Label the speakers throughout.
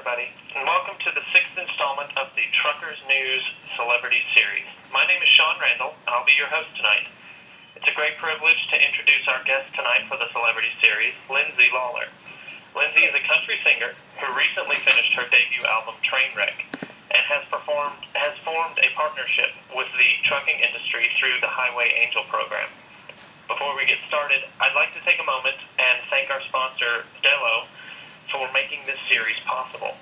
Speaker 1: everybody, and welcome to the sixth installment of the Truckers News Celebrity Series. My name is Sean Randall, and I'll be your host tonight. It's a great privilege to introduce our guest tonight for the Celebrity Series, Lindsay Lawler. Lindsay is a country singer who recently finished her debut album, Trainwreck, and has formed a partnership with the trucking industry through the Highway Angel program. Before we get started, I'd like to take a moment and thank our sponsor, Dello, for making this series possible.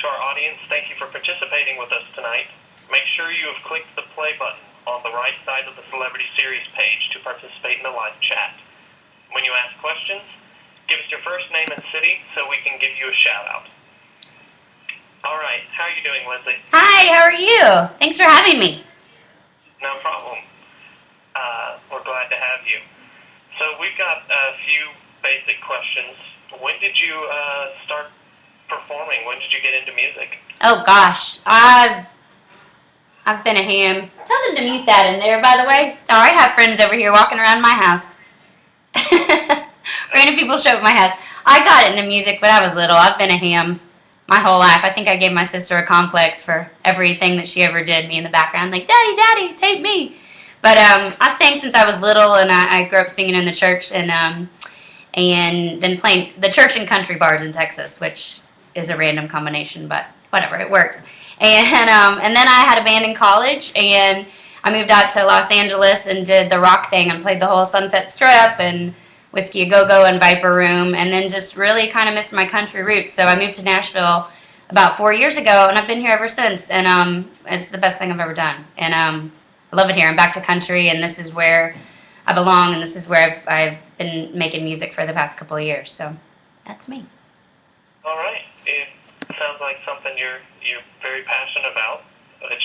Speaker 1: To our audience, thank you for participating with us tonight. Make sure you have clicked the play button on the right side of the Celebrity Series page to participate in the live chat. When you ask questions, give us your first name and city so we can give you a shout out. All right, how are you doing, Lindsay?
Speaker 2: Hi, how are you? Thanks for having me.
Speaker 1: No problem. We're glad to have you. So we've got a few basic questions. When did you start performing? When did you get into music?
Speaker 2: Oh gosh, I've been a ham. Tell them to mute that in there, by the way. Sorry, I have friends over here walking around my house. Random people show up at my house. I got into music when I was little. I've been a ham my whole life. I think I gave my sister a complex for everything that she ever did. Me in the background, like, Daddy, Daddy, take me. But I've sang since I was little, and I grew up singing in the church, and then playing the church and country bars in Texas, which is a random combination, but whatever, it works. And then I had a band in college, and I moved out to Los Angeles and did the rock thing and played the whole Sunset Strip and Whiskey A Go-Go and Viper Room, and then just really kind of missed my country roots. So I moved to Nashville about 4 years ago, and I've been here ever since, and it's the best thing I've ever done. And I love it here. I'm back to country, and this is where I belong, and this is where I've been making music for the past couple of years. So that's me.
Speaker 1: All right. It sounds like something you're very passionate about, which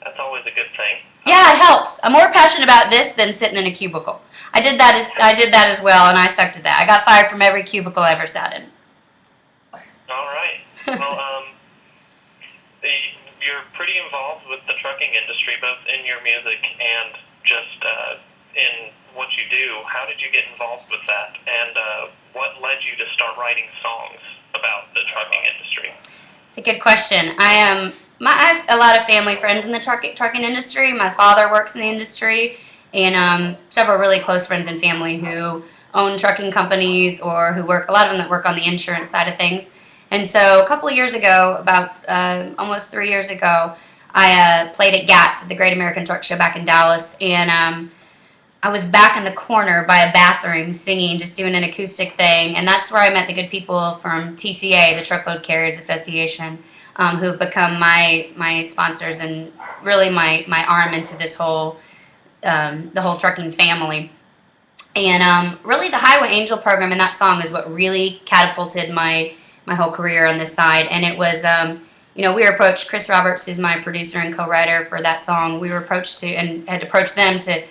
Speaker 1: that's always a good thing.
Speaker 2: Yeah, it helps. I'm more passionate about this than sitting in a cubicle. I did that as well, and I sucked at that. I got fired from every cubicle I ever sat in.
Speaker 1: All right. Well, you're pretty involved with the trucking industry, both in your music and just in what you do. How did you get involved with that, and what led you to start writing songs about the trucking industry?
Speaker 2: It's a good question. I have a lot of family friends in the trucking industry. My father works in the industry, and several really close friends and family who own trucking companies or who work, a lot of them that work on the insurance side of things. And so a couple of years ago, about almost 3 years ago, I played at GATS at the Great American Truck Show back in Dallas, and I was back in the corner by a bathroom singing, just doing an acoustic thing, and that's where I met the good people from TCA, the Truckload Carriers Association, who've become my sponsors and really my arm into this whole the whole trucking family. And really, the Highway Angel program and that song is what really catapulted my whole career on this side. And it was, we were approached. Chris Roberts, who's my producer and co-writer for that song, we were approached and had approached them to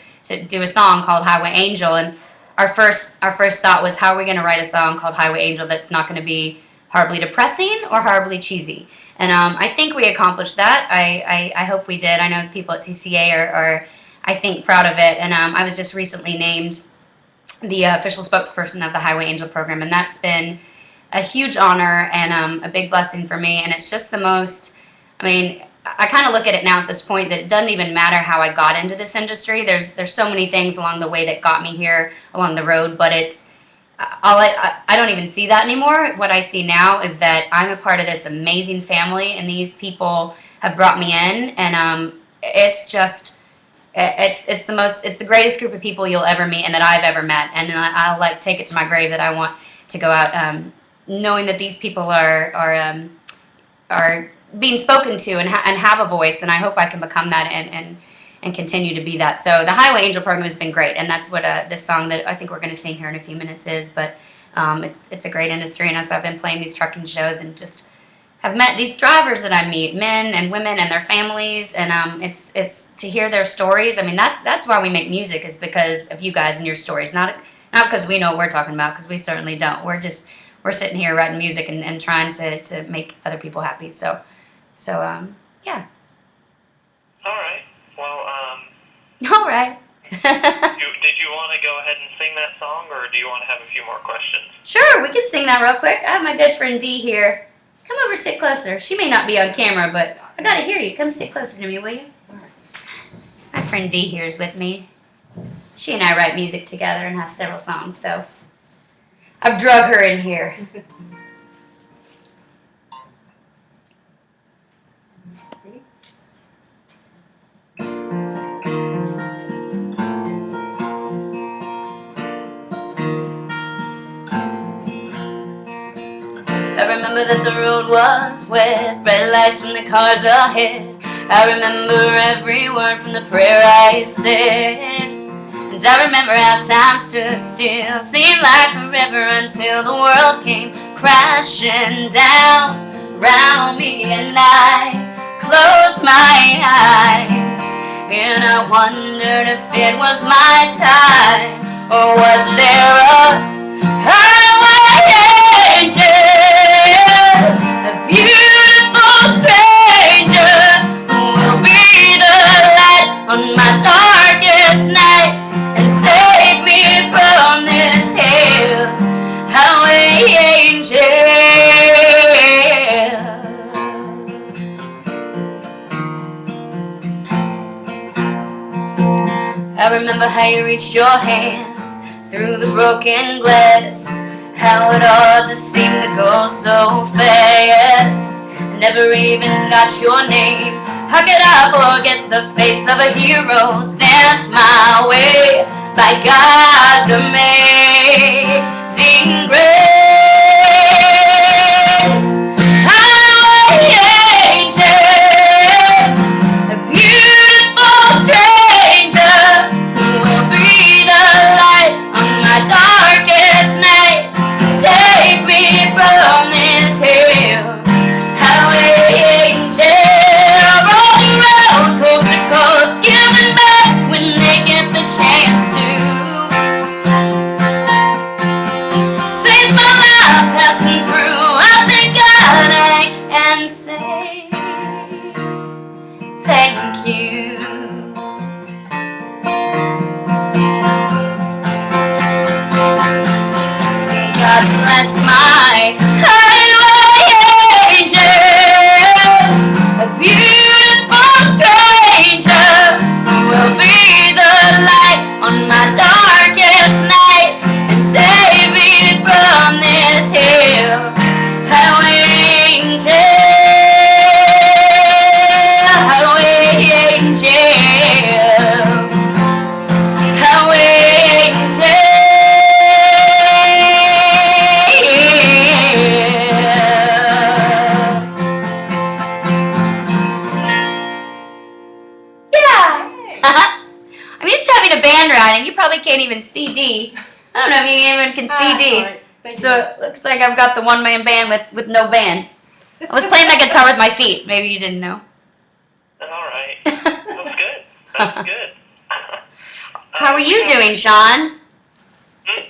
Speaker 2: do a song called Highway Angel. And our first thought was, how are we going to write a song called Highway Angel that's not going to be horribly depressing or horribly cheesy? And I think we accomplished that. I hope we did. I know the people at TCA are I think, proud of it. And I was just recently named the official spokesperson of the Highway Angel program, and that's been a huge honor and a big blessing for me. And it's just the most, I kind of look at it now at this point that it doesn't even matter how I got into this industry. There's so many things along the way that got me here along the road, but it's I don't even see that anymore. What I see now is that I'm a part of this amazing family, and these people have brought me in, and it's just it's the greatest group of people you'll ever meet and that I've ever met, and I'll take it to my grave that I want to go out knowing that these people are being spoken to and have a voice, and I hope I can become that and continue to be that. So the Highway Angel program has been great, and that's what this song that I think we're going to sing here in a few minutes is. But it's a great industry, and so I've been playing these trucking shows and just have met these drivers that I meet, men and women and their families, and it's to hear their stories. That's why we make music, is because of you guys and your stories, not because we know what we're talking about, because we certainly don't. We're sitting here writing music and trying to make other people happy. So yeah.
Speaker 1: All right. Well,
Speaker 2: All right.
Speaker 1: did you want to go ahead and sing that song, or do you want to have a few more questions?
Speaker 2: Sure, we can sing that real quick. I have my good friend Dee here. Come over, sit closer. She may not be on camera, but I gotta hear you. Come sit closer to me, will you? My friend Dee here is with me. She and I write music together and have several songs, so I've drug her in here. I remember that the road was wet, red lights from the cars ahead. I remember every word from the prayer I said. And I remember how time stood still, seemed like forever until the world came crashing down around me. And I closed my eyes, and I wondered if it was my time, or was there a highway angel, a beautiful stranger, who will be the light on my darkest night and save me from this hell. Highway angel. I remember how you reached your hands through the broken glass, how it all just seemed to go so fast. I never even got your name. How could I forget the face of a hero sent my way by God's amazing grace? Highway angel, a beautiful stranger, who will be the light on my darkest night, save me from this hell. Highway angel, rolling round coast to coast, giving back when they get the chance to. Save my life passing through. I thank God I can say thank you. God bless my highway angel, a beautiful stranger, who will be the light on my darkest night and save me from this hell. Highway angel, highway angel, highway angel. I'm used to having a band around, and you probably can't even see D. I don't know if you even can see D. So it looks like I've got the one-man band with no band. I was playing that guitar with my feet. Maybe you didn't know.
Speaker 1: All right. That's good. That's good.
Speaker 2: How are you doing, Sean?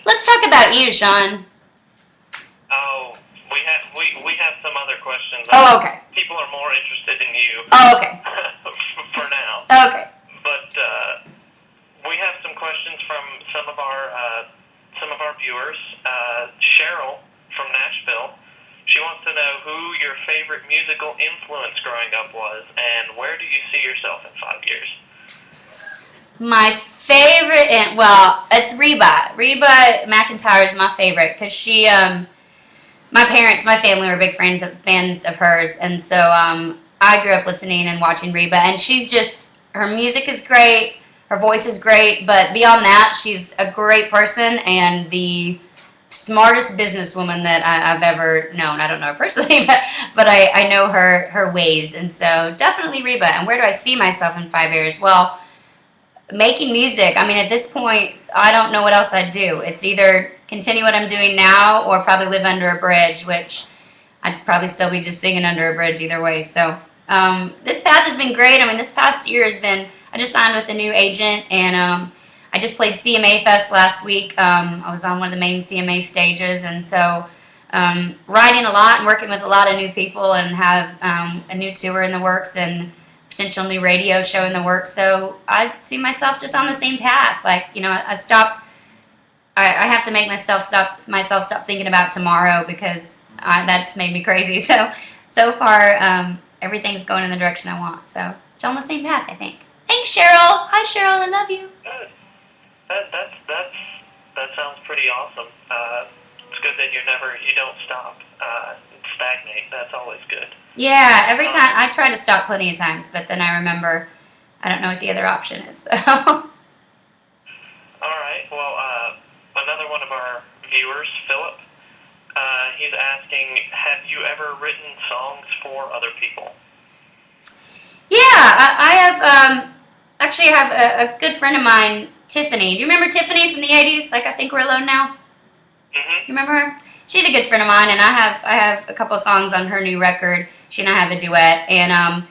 Speaker 2: Let's talk about you, Sean.
Speaker 1: Oh, we have some other questions.
Speaker 2: Oh, okay.
Speaker 1: People are more interested in you.
Speaker 2: Oh, okay.
Speaker 1: For now.
Speaker 2: Okay.
Speaker 1: But we have some questions from some of our viewers. Cheryl from Nashville. She wants to know who your favorite musical influence growing up was, and where do you see yourself in 5 years?
Speaker 2: My favorite, well, it's Reba. Reba McEntire is my favorite because she, my family were big fans of hers, and so I grew up listening and watching Reba, and she's just, her music is great, her voice is great, but beyond that, she's a great person and the smartest businesswoman that I've ever known. I don't know her personally, but I know her ways, and so definitely Reba. And where do I see myself in 5 years? Well, making music. I mean, at this point, I don't know what else I'd do. It's either continue what I'm doing now or probably live under a bridge, which I'd probably still be just singing under a bridge either way. So this path has been great. I mean, this past year has been, I just signed with a new agent, and I just played CMA Fest last week. I was on one of the main CMA stages, and so writing a lot and working with a lot of new people, and have a new tour in the works and potential new radio show in the works. So I see myself just on the same path. Like, you know, I have to make myself stop thinking about tomorrow, because that's made me crazy. So far, everything's going in the direction I want. So still on the same path, I think. Thanks, Cheryl. Hi, Cheryl. I love you.
Speaker 1: Good. That sounds pretty awesome. It's good that you don't stop, stagnate. That's always good.
Speaker 2: Yeah, every time I try to stop plenty of times, but then I remember I don't know what the other option is. So.
Speaker 1: All right. Well, another one of our viewers, Philip, he's asking, have you ever written songs for other people?
Speaker 2: Yeah, I have. Actually, I have a good friend of mine, Tiffany. Do you remember Tiffany from the '80s? Like, I Think We're Alone Now.
Speaker 1: Mm-hmm.
Speaker 2: You remember her? She's a good friend of mine, and I have a couple of songs on her new record. She and I have a duet, and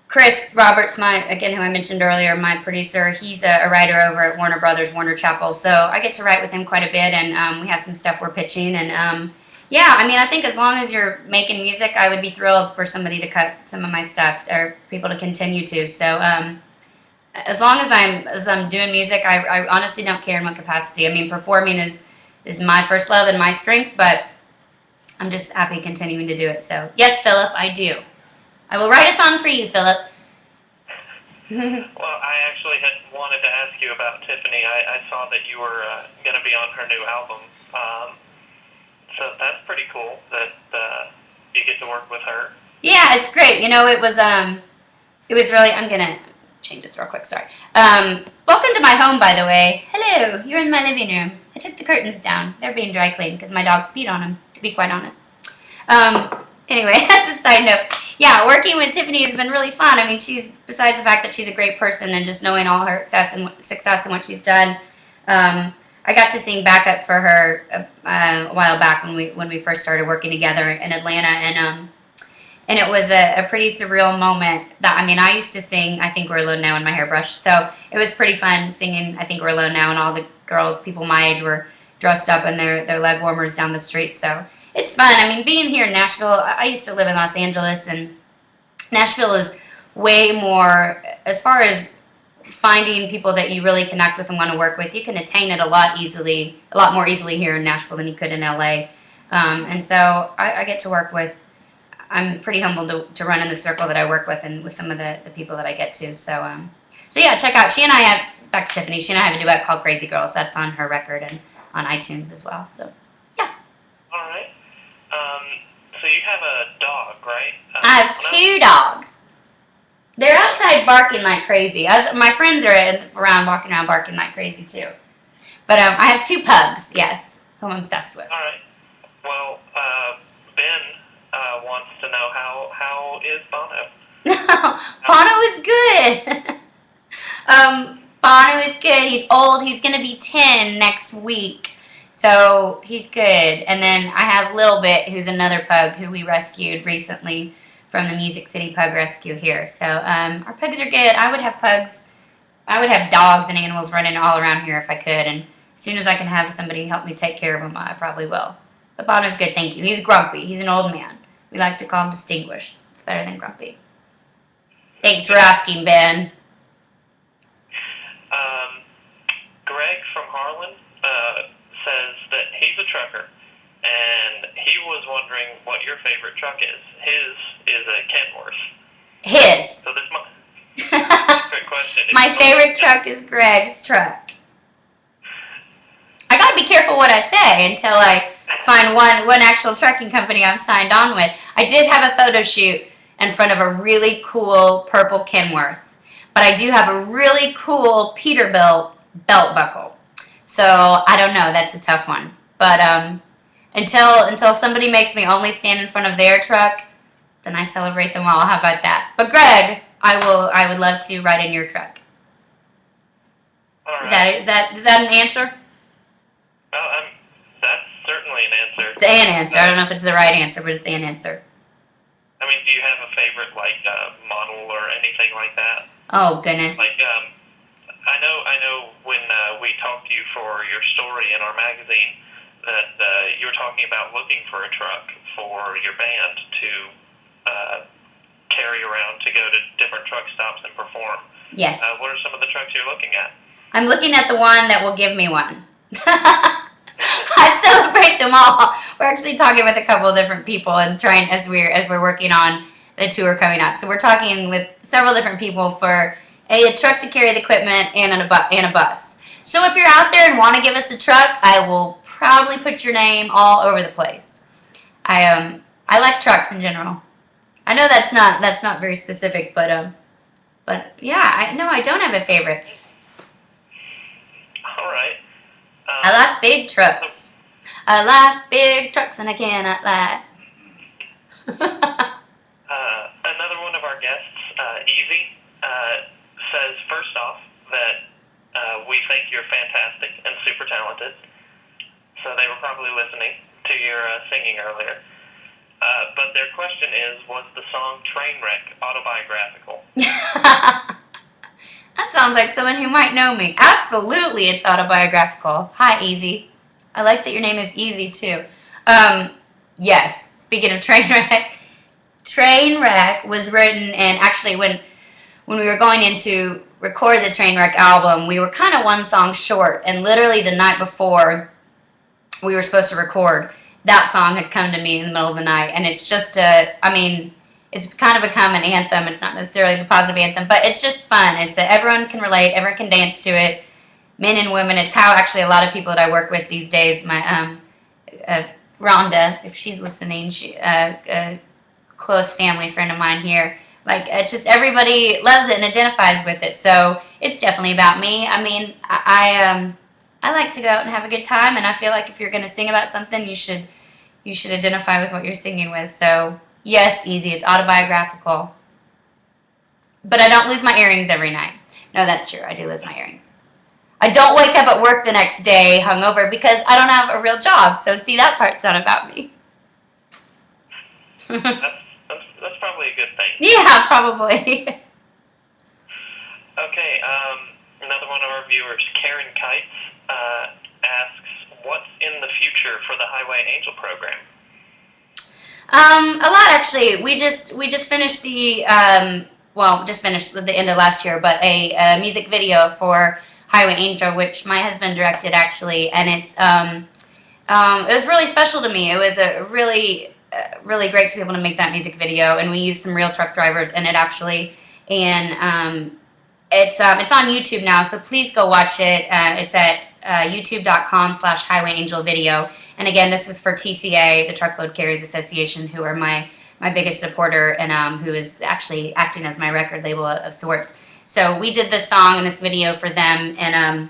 Speaker 2: Chris Roberts, who I mentioned earlier, my producer, he's a writer over at Warner Brothers, Warner Chappell, so I get to write with him quite a bit, and we have some stuff we're pitching, and yeah, I mean, I think as long as you're making music, I would be thrilled for somebody to cut some of my stuff, or people to continue to, so as long as I'm doing music, I honestly don't care in what capacity. I mean, performing is my first love and my strength, but I'm just happy continuing to do it, so yes, Philip, I do. I will write a song for you, Philip.
Speaker 1: Well, I actually had wanted to ask you about Tiffany. I saw that you were going to be on her new album. So that's pretty cool that you get to work with her.
Speaker 2: Yeah, it's great. You know, it was really, I'm going to change this real quick, sorry. Welcome to my home, by the way. Hello, you're in my living room. I took the curtains down. They're being dry cleaned because my dogs peed on them, to be quite honest. Anyway, that's a side note. Yeah, working with Tiffany has been really fun. I mean, besides the fact that she's a great person and just knowing all her success and what she's done, I got to sing backup for her a while back when we first started working together in Atlanta, and it was a pretty surreal moment. That, I mean, I used to sing I Think We're Alone Now in my hairbrush, so it was pretty fun singing I Think We're Alone Now, and all the girls, people my age, were dressed up in their leg warmers down the street, so it's fun. I mean, being here in Nashville, I used to live in Los Angeles, and Nashville is way more, as far as finding people that you really connect with and want to work with, you can attain it a lot more easily here in Nashville than you could in LA. And so I get to work with, I'm pretty humbled to run in the circle that I work with and with some of the people that I get to. So yeah, check out, back to Tiffany, she and I have a duet called Crazy Girls. That's on her record and on iTunes as well. So, yeah.
Speaker 1: All right. So you have a dog, right?
Speaker 2: I have 2 dogs. They're outside barking like crazy. My friends are walking around barking like crazy too. But I have 2 pugs, yes, who I'm obsessed with.
Speaker 1: All right. Well, Ben wants to know how is Bono?
Speaker 2: Bono is good. Bono is good. He's old. He's going to be 10 next week. So he's good. And then I have Little Bit, who's another pug who we rescued recently from the Music City Pug Rescue here. So our pugs are good. I would have dogs and animals running all around here if I could. And as soon as I can have somebody help me take care of them, I probably will. But Bono's good, thank you. He's grumpy. He's an old man. We like to call him distinguished. It's better than grumpy. Thanks for asking, Ben.
Speaker 1: Greg from Harlan says that he's a trucker, and he was wondering what your favorite truck is. His is a Kenworth.
Speaker 2: His.
Speaker 1: So this quick question.
Speaker 2: My favorite truck is Greg's truck. I gotta be careful what I say until I find one actual trucking company I'm signed on with. I did have a photo shoot in front of a really cool purple Kenworth, but I do have a really cool Peterbilt belt buckle. So I don't know, that's a tough one. But until somebody makes me only stand in front of their truck, then I celebrate them all. How about that? But Greg, I would love to ride in your truck.
Speaker 1: All right.
Speaker 2: Is that an answer?
Speaker 1: That's certainly an answer.
Speaker 2: It's an answer. I don't know if it's the right answer, but it's an answer.
Speaker 1: I mean, do you have a favorite model or anything like that?
Speaker 2: Oh goodness.
Speaker 1: I know when we talked to you for your story in our magazine that you were talking about looking for a truck for your band to carry around to go to different truck stops and perform.
Speaker 2: Yes.
Speaker 1: What are some of the trucks you're looking at?
Speaker 2: I'm looking at the one that will give me one. I celebrate them all. We're actually talking with a couple of different people and trying as we're working on the tour coming up. So we're talking with several different people for a truck to carry the equipment and a bus. So if you're out there and want to give us a truck, I will proudly put your name all over the place. I like trucks in general. I know that's not very specific, but yeah, I don't have a favorite.
Speaker 1: All right.
Speaker 2: I like big trucks. I like big trucks, and I cannot lie.
Speaker 1: Another one of our guests, Easy, says first off that we think you're fantastic and super talented. So they were probably listening to your singing earlier. But their question is, was the song Trainwreck autobiographical?
Speaker 2: That sounds like someone who might know me. Absolutely, it's autobiographical. Hi, Easy. I like that your name is Easy, too. Yes, speaking of Trainwreck, Trainwreck was written, and actually when we were going in to record the Trainwreck album, we were kind of one song short, and literally the night before we were supposed to record, that song had come to me in the middle of the night, and it's just it's kind of become an anthem. It's not necessarily the positive anthem, but it's just fun. It's that everyone can relate, everyone can dance to it, men and women. It's how actually a lot of people that I work with these days, my Rhonda, if she's listening, she a close family friend of mine here, like it's just everybody loves it and identifies with it. So it's definitely about me. I mean, I like to go out and have a good time, and I feel like if you're going to sing about something, you should identify with what you're singing with. So yes, Easy, it's autobiographical. But I don't lose my earrings every night. No, that's true. I do lose my earrings. I don't wake up at work the next day hungover because I don't have a real job. So see, that part's not about me.
Speaker 1: That's probably a good thing.
Speaker 2: Yeah, probably.
Speaker 1: Okay, another one of our viewers, Karen Kites, asks, what's in the future for the Highway Angel program?
Speaker 2: A lot actually. We just finished just finished the end of last year, but a music video for Highway Angel, which my husband directed actually, and it was really special to me. It was a really great to be able to make that music video, and we used some real truck drivers in it actually, and it's on YouTube now, so please go watch it. It's at youtube.com/highwayangel-video. And again, this is for TCA, the Truckload Carriers Association, who are my biggest supporter and who is actually acting as my record label of sorts. So we did this song and this video for them, and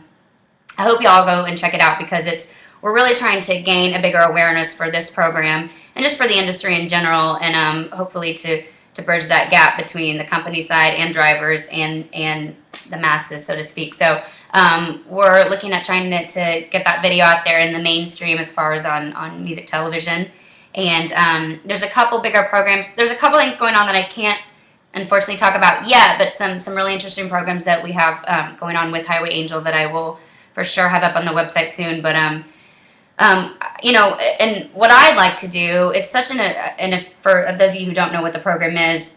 Speaker 2: I hope y'all go and check it out because we're really trying to gain a bigger awareness for this program and just for the industry in general, and hopefully to bridge that gap between the company side and drivers and the masses, so to speak. So we're looking at trying to get that video out there in the mainstream as far as on music television. And there's a couple bigger programs. There's a couple things going on that I can't unfortunately talk about yet, but some really interesting programs that we have going on with Highway Angel that I will for sure have up on the website soon. But and what I'd like to do, it's such and if for those of you who don't know what the program is,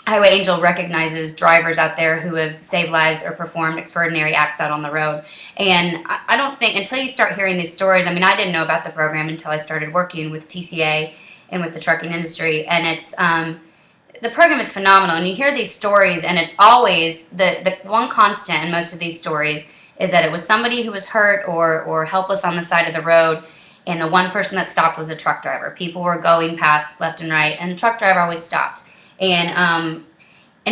Speaker 2: Highway Angel recognizes drivers out there who have saved lives or performed extraordinary acts out on the road. And I don't think, until you start hearing these stories, I mean, I didn't know about the program until I started working with TCA and with the trucking industry. And it's, the program is phenomenal. And you hear these stories, and it's always, the one constant in most of these stories is that it was somebody who was hurt or helpless on the side of the road, and the one person that stopped was a truck driver. People were going past left and right, and the truck driver always stopped. And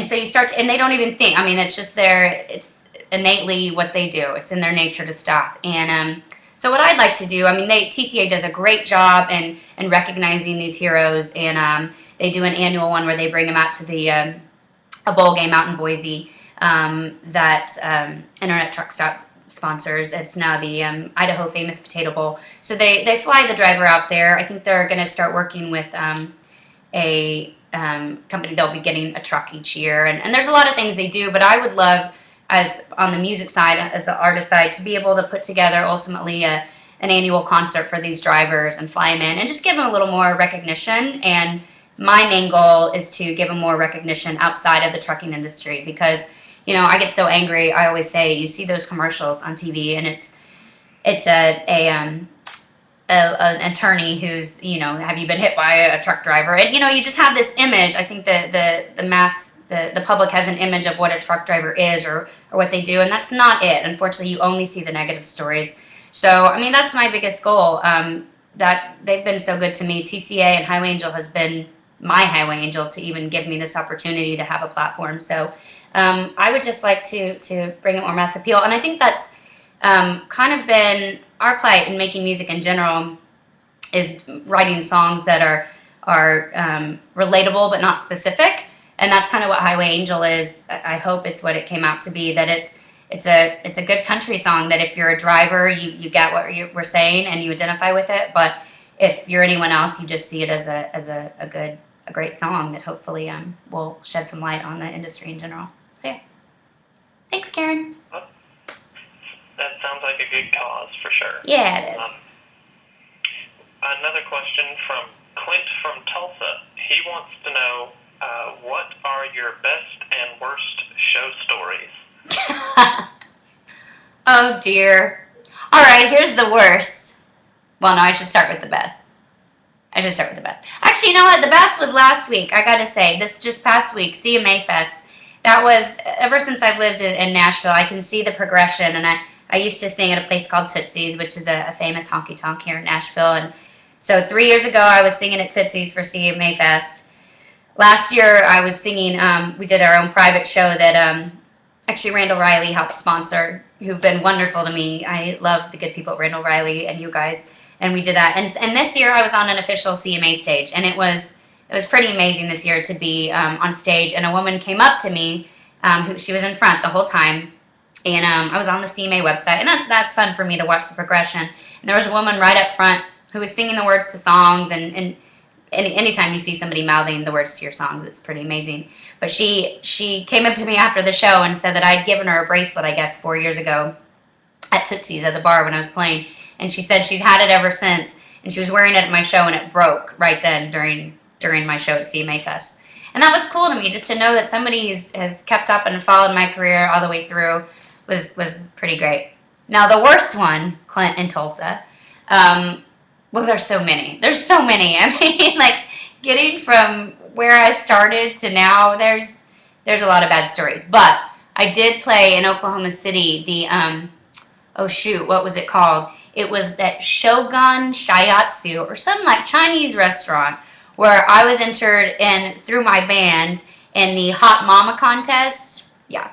Speaker 2: so you start to, and they don't even think, I mean, it's just it's innately what they do. It's in their nature to stop. And so what I'd like to do, I mean, TCA does a great job in recognizing these heroes, and they do an annual one where they bring them out to a bowl game out in Boise that Internet Truck Stop sponsors. It's now the Idaho Famous Potato Bowl. So they fly the driver out there. I think they're going to start working with a company. They'll be getting a truck each year, and there's a lot of things they do, but I would love, as on the music side, as the artist side, to be able to put together ultimately an annual concert for these drivers and fly them in and just give them a little more recognition. And my main goal is to give them more recognition outside of the trucking industry, because I get so angry. I always say, you see those commercials on TV, and it's it's an attorney who's, have you been hit by a truck driver? And, you just have this image. I think the public has an image of what a truck driver is or what they do, and that's not it. Unfortunately, you only see the negative stories. So, I mean, that's my biggest goal. That they've been so good to me. TCA and Highway Angel has been my Highway Angel to even give me this opportunity to have a platform. So, I would just like to bring it more mass appeal, and I think that's kind of been our plight in making music in general, is writing songs that are relatable but not specific, and that's kind of what Highway Angel is. I hope it's what it came out to be, that it's a good country song that if you're a driver, you get what we're saying and you identify with it, but if you're anyone else, you just see it as a great song that hopefully will shed some light on the industry in general. So yeah, thanks, Karen.
Speaker 1: That sounds like a good cause for sure.
Speaker 2: Yeah, it is.
Speaker 1: Another question from Clint from Tulsa. He wants to know, what are your best and worst show stories?
Speaker 2: Oh dear. All right, here's the worst. Well, no, I should start with the best. Actually, you know what? The best was last week. I gotta say, this just past week, CMA Fest. That was, ever since I've lived in Nashville, I can see the progression, and I used to sing at a place called Tootsie's, which is a famous honky-tonk here in Nashville. And so 3 years ago, I was singing at Tootsie's for CMA Fest. Last year, I was singing, we did our own private show that actually Randall Riley helped sponsor, who've been wonderful to me. I love the good people at Randall Riley and you guys, and we did that. And this year, I was on an official CMA stage, and it was pretty amazing this year to be on stage. And a woman came up to me, she was in front the whole time, and I was on the CMA website, and that's fun for me to watch the progression. And there was a woman right up front who was singing the words to songs, and anytime you see somebody mouthing the words to your songs, it's pretty amazing. But she came up to me after the show and said that I'd given her a bracelet, I guess, 4 years ago at Tootsie's at the bar when I was playing, and she said she's had it ever since, and she was wearing it at my show, and it broke right then during my show at CMA Fest. And that was cool to me, just to know that somebody has kept up and followed my career all the way through was pretty great. Now, the worst one, Clint in Tulsa, well, there's so many. I mean, like, getting from where I started to now, there's a lot of bad stories. But I did play in Oklahoma City the, what was it called? It was that Shogun Shiatsu, or some like Chinese restaurant, where I was entered in through my band in the Hot Mama contest. Yeah.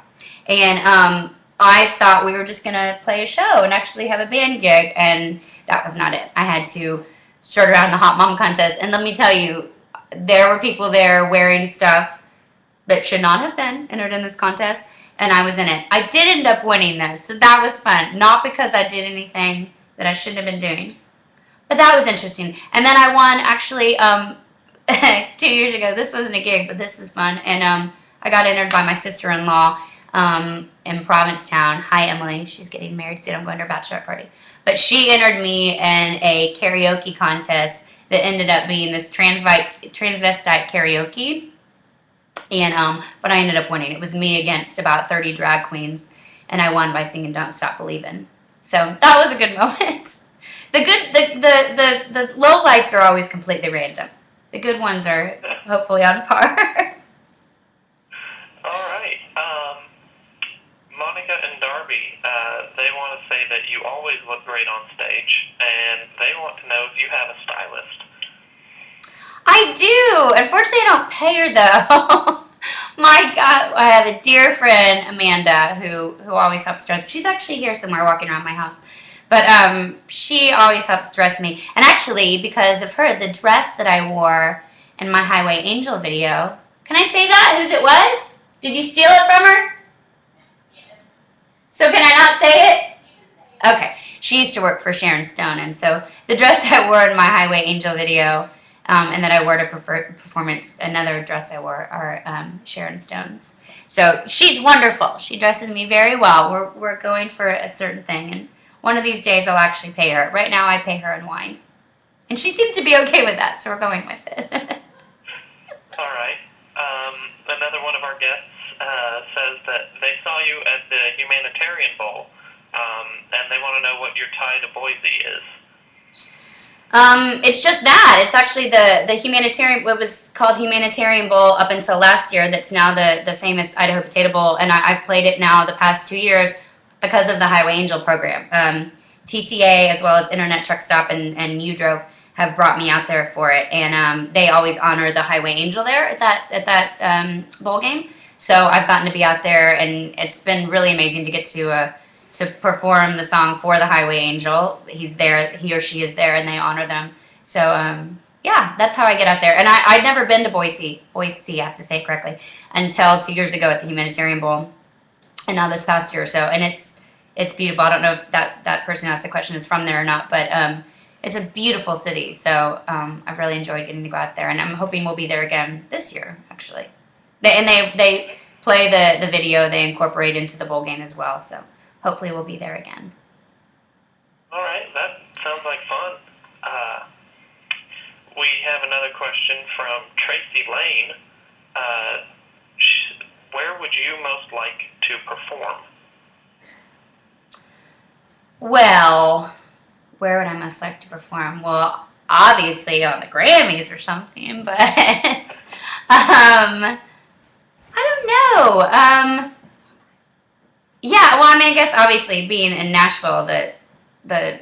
Speaker 2: And I thought we were just going to play a show and actually have a band gig, and that was not it. I had to start around the Hot Mama contest, and let me tell you, there were people there wearing stuff that should not have been entered in this contest, and I was in it. I did end up winning, though, so that was fun. Not because I did anything that I shouldn't have been doing, but that was interesting. And then I won, actually, 2 years ago. This wasn't a gig, but this was fun, and I got entered by my sister-in-law in Provincetown. Hi, Emily. She's getting married soon. I'm going to her bachelorette party. But she entered me in a karaoke contest that ended up being this transvestite karaoke. And but I ended up winning. It was me against about 30 drag queens, and I won by singing "Don't Stop Believin'." So that was a good moment. The low lights are always completely random. The good ones are hopefully on par.
Speaker 1: All right. Monica and Darby, they want to say that you always look great on stage, and they want to know if you have a stylist.
Speaker 2: I do. Unfortunately, I don't pay her, though. My God, I have a dear friend, Amanda, who always helps dress. She's actually here somewhere walking around my house. But she always helps dress me. And actually, because of her, the dress that I wore in my Highway Angel video, can I say that? Whose it was? Did you steal it from her? So can I not say it? Okay. She used to work for Sharon Stone. And so the dress I wore in my Highway Angel video and that I wore to performance, another dress I wore are Sharon Stone's. So she's wonderful. She dresses me very well. We're going for a certain thing. And one of these days I'll actually pay her. Right now I pay her in wine. And she seems to be okay with that, so we're going with it.
Speaker 1: All right. Another one of our guests says that they saw you at the Humanitarian Bowl, and they want to know what your tie to Boise is?
Speaker 2: It's just that. It's actually the humanitarian, what was called Humanitarian Bowl up until last year, that's now the famous Idaho Potato Bowl, and I've played it now the past 2 years because of the Highway Angel program. TCA, as well as Internet Truck Stop and U Drove, have brought me out there for it, and they always honor the Highway Angel there at that bowl game. So I've gotten to be out there, and it's been really amazing to get to perform the song for the Highway Angel. He's there, he or she is there, and they honor them. So yeah, that's how I get out there. And I'd never been to Boise, I have to say it correctly, until 2 years ago at the Humanitarian Bowl, and now this past year or so. And it's beautiful. I don't know if that person who asked the question is from there or not, but it's a beautiful city. So I've really enjoyed getting to go out there, and I'm hoping we'll be there again this year, actually. They play the video, they incorporate into the bowl game as well. So hopefully we'll be there again.
Speaker 1: All right, that sounds like fun. We have another question from Tracy Lane. Where would you most like to perform?
Speaker 2: Well, where would I most like to perform? Well, obviously on the Grammys or something, but I don't know. Yeah, well, I mean, I guess obviously being in Nashville, the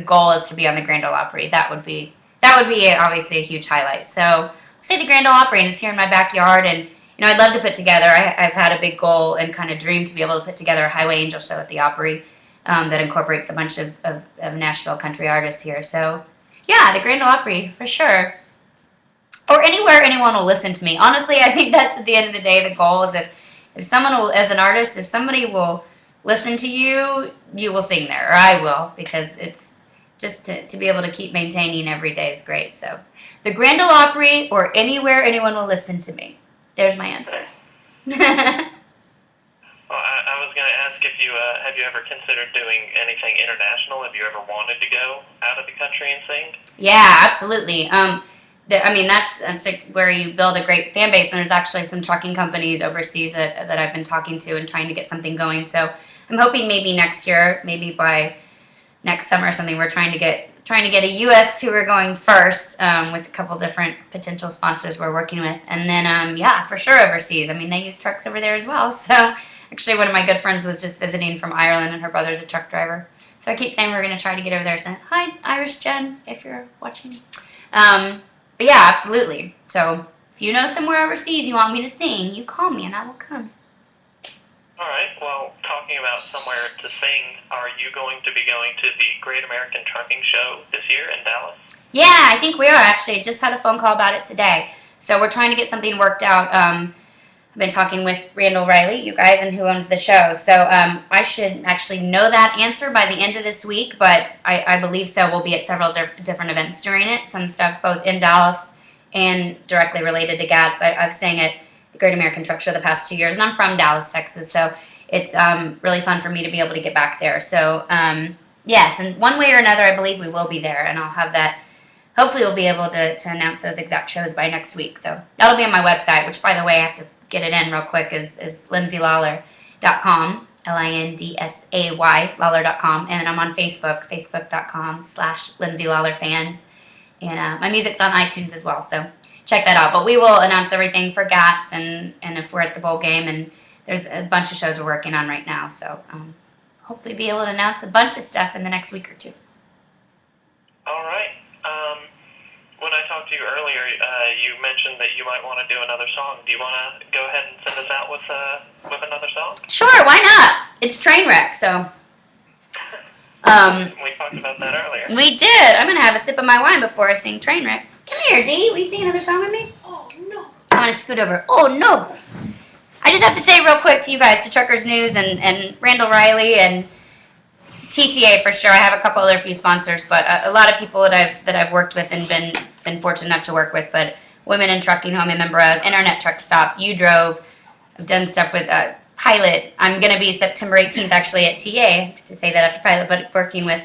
Speaker 2: goal is to be on the Grand Ole Opry. That would be obviously a huge highlight. So, say the Grand Ole Opry, and it's here in my backyard, and I'd love to put together. I've had a big goal and kind of dream to be able to put together a Highway Angel show at the Opry that incorporates a bunch of Nashville country artists here. So, yeah, the Grand Ole Opry for sure, or anywhere anyone will listen to me. Honestly, I think that's at the end of the day the goal is if someone will, as an artist, if somebody will listen to you, you will sing there, or I will, because it's just to be able to keep maintaining every day is great. So the Grand Ole Opry or anywhere anyone will listen to me. There's my answer.
Speaker 1: Well, I was going to ask if have you ever considered doing anything international? Have you ever wanted to go out of the country and sing?
Speaker 2: Yeah, absolutely. That's where you build a great fan base, and there's actually some trucking companies overseas that I've been talking to and trying to get something going. So I'm hoping maybe next year, maybe by next summer or something, we're trying to get a U.S. tour going first with a couple different potential sponsors we're working with, and then yeah, for sure overseas. I mean, they use trucks over there as well. So actually, one of my good friends was just visiting from Ireland, and her brother's a truck driver. So I keep saying we're going to try to get over there. So hi, Irish Jen, if you're watching. But yeah, absolutely. So if you know somewhere overseas you want me to sing, you call me and I will come.
Speaker 1: All right. Well, talking about somewhere to sing, are you going to be going to the Great American Trucking Show this year in Dallas? Yeah,
Speaker 2: I think we are actually. Just had a phone call about it today. So we're trying to get something worked out. I've been talking with Randall Riley, you guys, and who owns the show. So I should actually know that answer by the end of this week, but I believe so. We'll be at several different events during it, some stuff both in Dallas and directly related to GATS. I've sang at the Great American Truck Show the past 2 years, and I'm from Dallas, Texas, so it's really fun for me to be able to get back there. So yes, and one way or another, I believe we will be there, and I'll have that. Hopefully we'll be able to announce those exact shows by next week. So that'll be on my website, which, by the way, I have to get it in real quick, is lindsaylawler.com, Lindsay, Lawler.com, and then I'm on Facebook, facebook.com/LindsayLawlerFans, and my music's on iTunes as well, so check that out. But we will announce everything for GATS and if we're at the bowl game, and there's a bunch of shows we're working on right now, so hopefully be able to announce a bunch of stuff in the next week or two.
Speaker 1: All right. When I talked to you earlier, you mentioned that you might want to do another song. Do you want to go ahead and send us out with another song?
Speaker 2: Sure, why not? It's Trainwreck, so.
Speaker 1: We talked about that earlier.
Speaker 2: We did. I'm going to have a sip of my wine before I sing Trainwreck. Come here, Dee. Will you sing another song with me?
Speaker 3: Oh, no.
Speaker 2: I'm going to scoot over. Oh, no. I just have to say real quick to you guys, to Truckers News and Randall Riley and TCA for sure. I have a couple other few sponsors, but a lot of people that I've worked with and been fortunate enough to work with. But Women in Trucking, who I'm a member of, Internet Truck Stop, U Drove. I've done stuff with Pilot. I'm going to be September 18th actually at TA, to say that after Pilot, but working with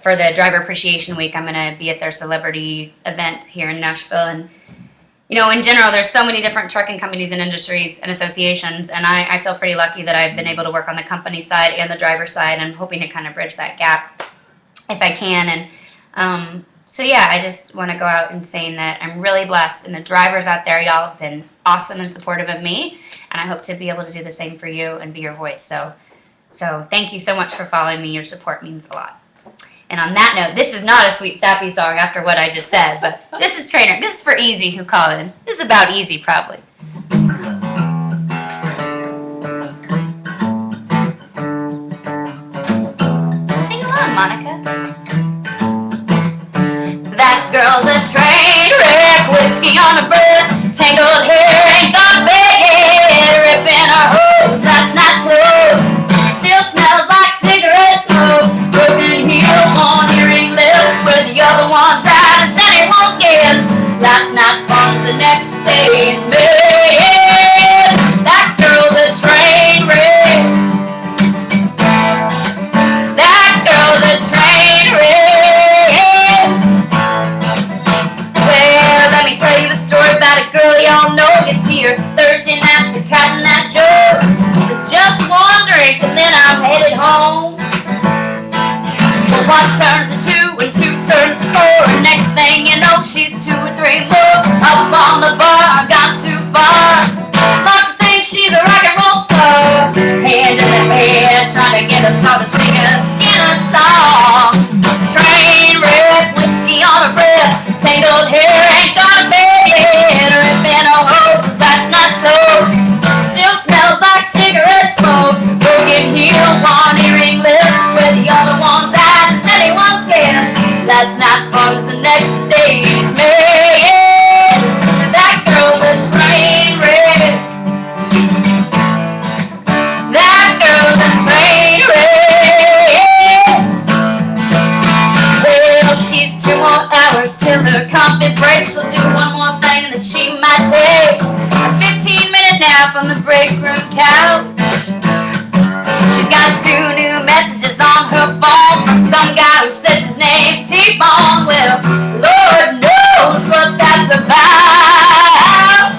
Speaker 2: for the Driver Appreciation Week. I'm going to be at their celebrity event here in Nashville, and in general, there's so many different trucking companies and industries and associations, and I feel pretty lucky that I've been able to work on the company side and the driver side, and hoping to kind of bridge that gap if I can. And so yeah, I just want to go out and saying that I'm really blessed, and the drivers out there, y'all have been awesome and supportive of me, and I hope to be able to do the same for you and be your voice. So thank you so much for following me. Your support means a lot. And on that note, this is not a sweet sappy song after what I just said, but this is Trainer. This is for Easy, who called in. This is about Easy, probably. Sing along, Monica. That girl's a train wreck, whiskey on her breath, tangled hair ain't got bed yet, ripping her hose, last night's clothes, still smells like cigarette smoke, broken heel, one earring left, where the other one's out, it's anyone's guess, last night's fun is the next day's bed, that girl's a train wreck, that girl's a train wreck. Let me tell you the story about a girl y'all know. You see her Thursday night, the cutting that joke. It's just one drink and then I'm headed home. Well, one turns to two and two turns to four, and next thing you know, she's two or three more. Up on the bar, I've gone too far. Don't you think she's a rock and roll star? Hand in the head, trying to get us all to sing a Skinner song. Train wreck, whiskey on her breath, tangled hair ain't got a bed yet, ripping her hose, last night's clothes, still smells like cigarette smoke, broken heel, one earring left, where the other one's at, it's anyone's guess, last night's fun is the next day's mess, that girl's a train wreck, that girl's a train wreck, well, she's 2 more hours till her coffee break. She'll do one more thing that she might take a 15-minute nap on the break room couch. She's got 2 new messages on her phone from some guy who says his name's T-Bone. Well, Lord knows what that's about.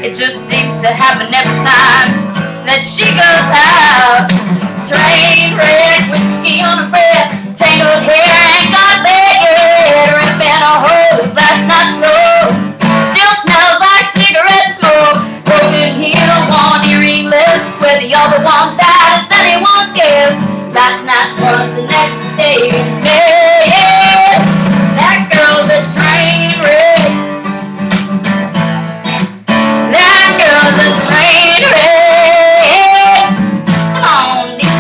Speaker 2: It just seems to happen every time that she goes out. Train wreck, whiskey on her breath, tangled hair ain't got bed yet, ripping her hose, last night's clothes, still smells like cigarette smoke, broken heel, one earring left, where the other one's at, it's anyone's guess, last night's was the next day's mess, that girl's a train wreck, that girl's a train wreck, come on, Nikki.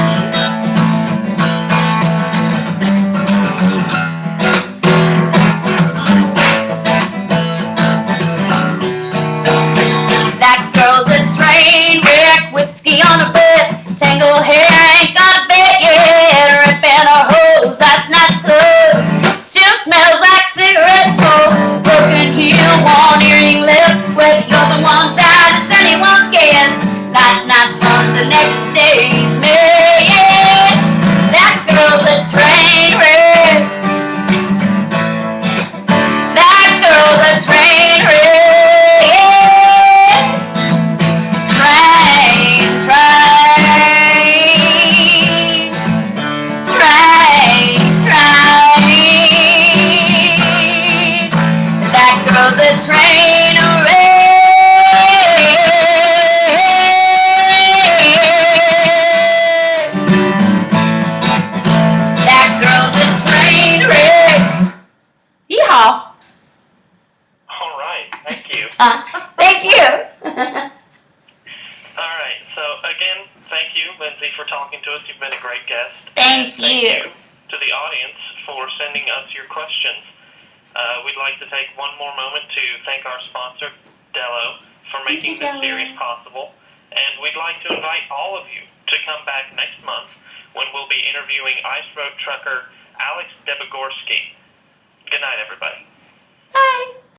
Speaker 2: That girl's a train wreck, whiskey on her breath, tangled hair ain't got a bed yet, ripping her hose, last night's clothes, still smells like cigarette smoke, broken heel, one earring left, where the other one's at, it's anyone's guess, last night's fun's the next day's mess, that girl's a train wreck, that girl's a train wreck. The train wreck. That girl's a train wreck. Yeehaw.
Speaker 1: All right, thank you.
Speaker 2: Thank you.
Speaker 1: All right, so again, thank you, Lindsay, for talking to us. You've been a great guest.
Speaker 2: Thank you.
Speaker 1: Thank you to the audience for sending us your questions. We'd like to take one more moment to thank our sponsor, Dello, for making this series possible. And we'd like to invite all of you to come back next month when we'll be interviewing Ice Road trucker Alex Debogorski. Good night, everybody.
Speaker 2: Bye.